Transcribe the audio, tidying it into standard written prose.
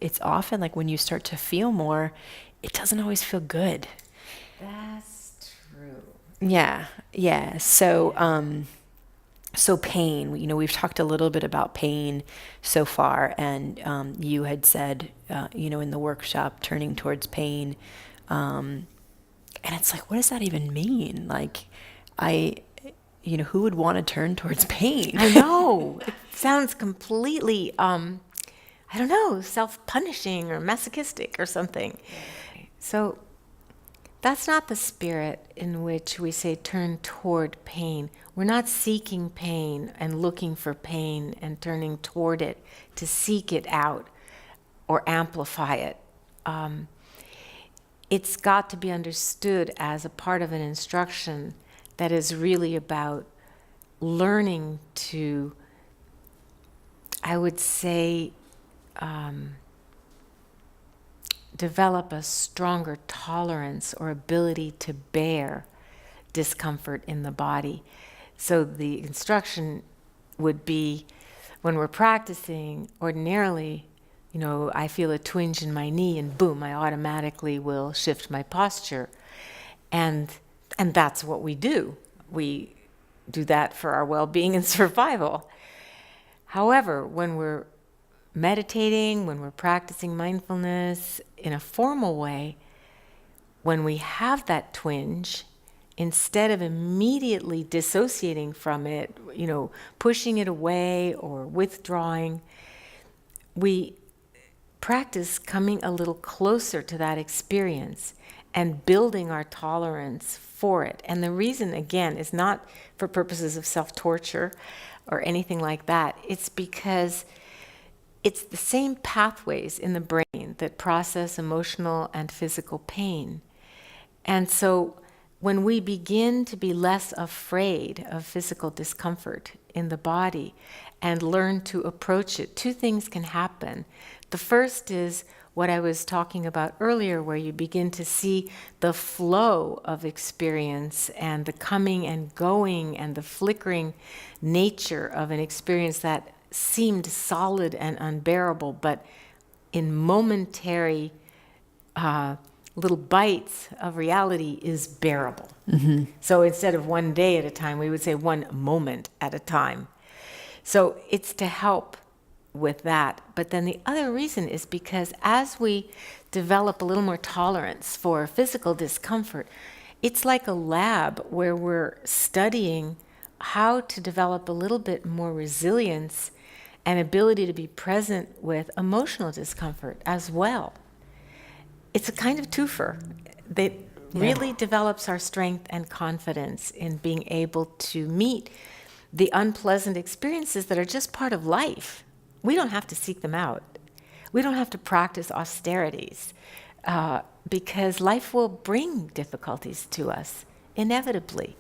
it's often like when you start to feel more, it doesn't always feel good. That's true. Yeah, yeah. So pain, we've talked a little bit about pain so far, and you had said, in the workshop, turning towards pain. And it's like, what does that even mean? Like, I, who would want to turn towards pain? I know. It sounds completely, I don't know, self-punishing or masochistic or something. So that's not the spirit in which we say turn toward pain. We're not seeking pain and looking for pain and turning toward it to seek it out or amplify it. It's got to be understood as a part of an instruction that is really about learning to, I would say, develop a stronger tolerance or ability to bear discomfort in the body. So the instruction would be, when we're practicing, ordinarily, I feel a twinge in my knee and boom, I automatically will shift my posture. And that's what we do. We do that for our well-being and survival. However, when we're meditating, when we're practicing mindfulness in a formal way, when we have that twinge, instead of immediately dissociating from it, pushing it away or withdrawing, we practice coming a little closer to that experience and building our tolerance for it. And the reason, again, is not for purposes of self-torture or anything like that. It's because it's the same pathways in the brain that process emotional and physical pain. And so when we begin to be less afraid of physical discomfort in the body and learn to approach it, two things can happen. The first is what I was talking about earlier, where you begin to see the flow of experience and the coming and going and the flickering nature of an experience that seemed solid and unbearable, but in momentary little bites of reality is bearable. Mm-hmm. So instead of one day at a time, we would say one moment at a time. So it's to help with that. But then the other reason is because as we develop a little more tolerance for physical discomfort, it's like a lab where we're studying how to develop a little bit more resilience and ability to be present with emotional discomfort as well. It's a kind of twofer that really develops our strength and confidence in being able to meet the unpleasant experiences that are just part of life. We don't have to seek them out. We don't have to practice austerities because life will bring difficulties to us, inevitably.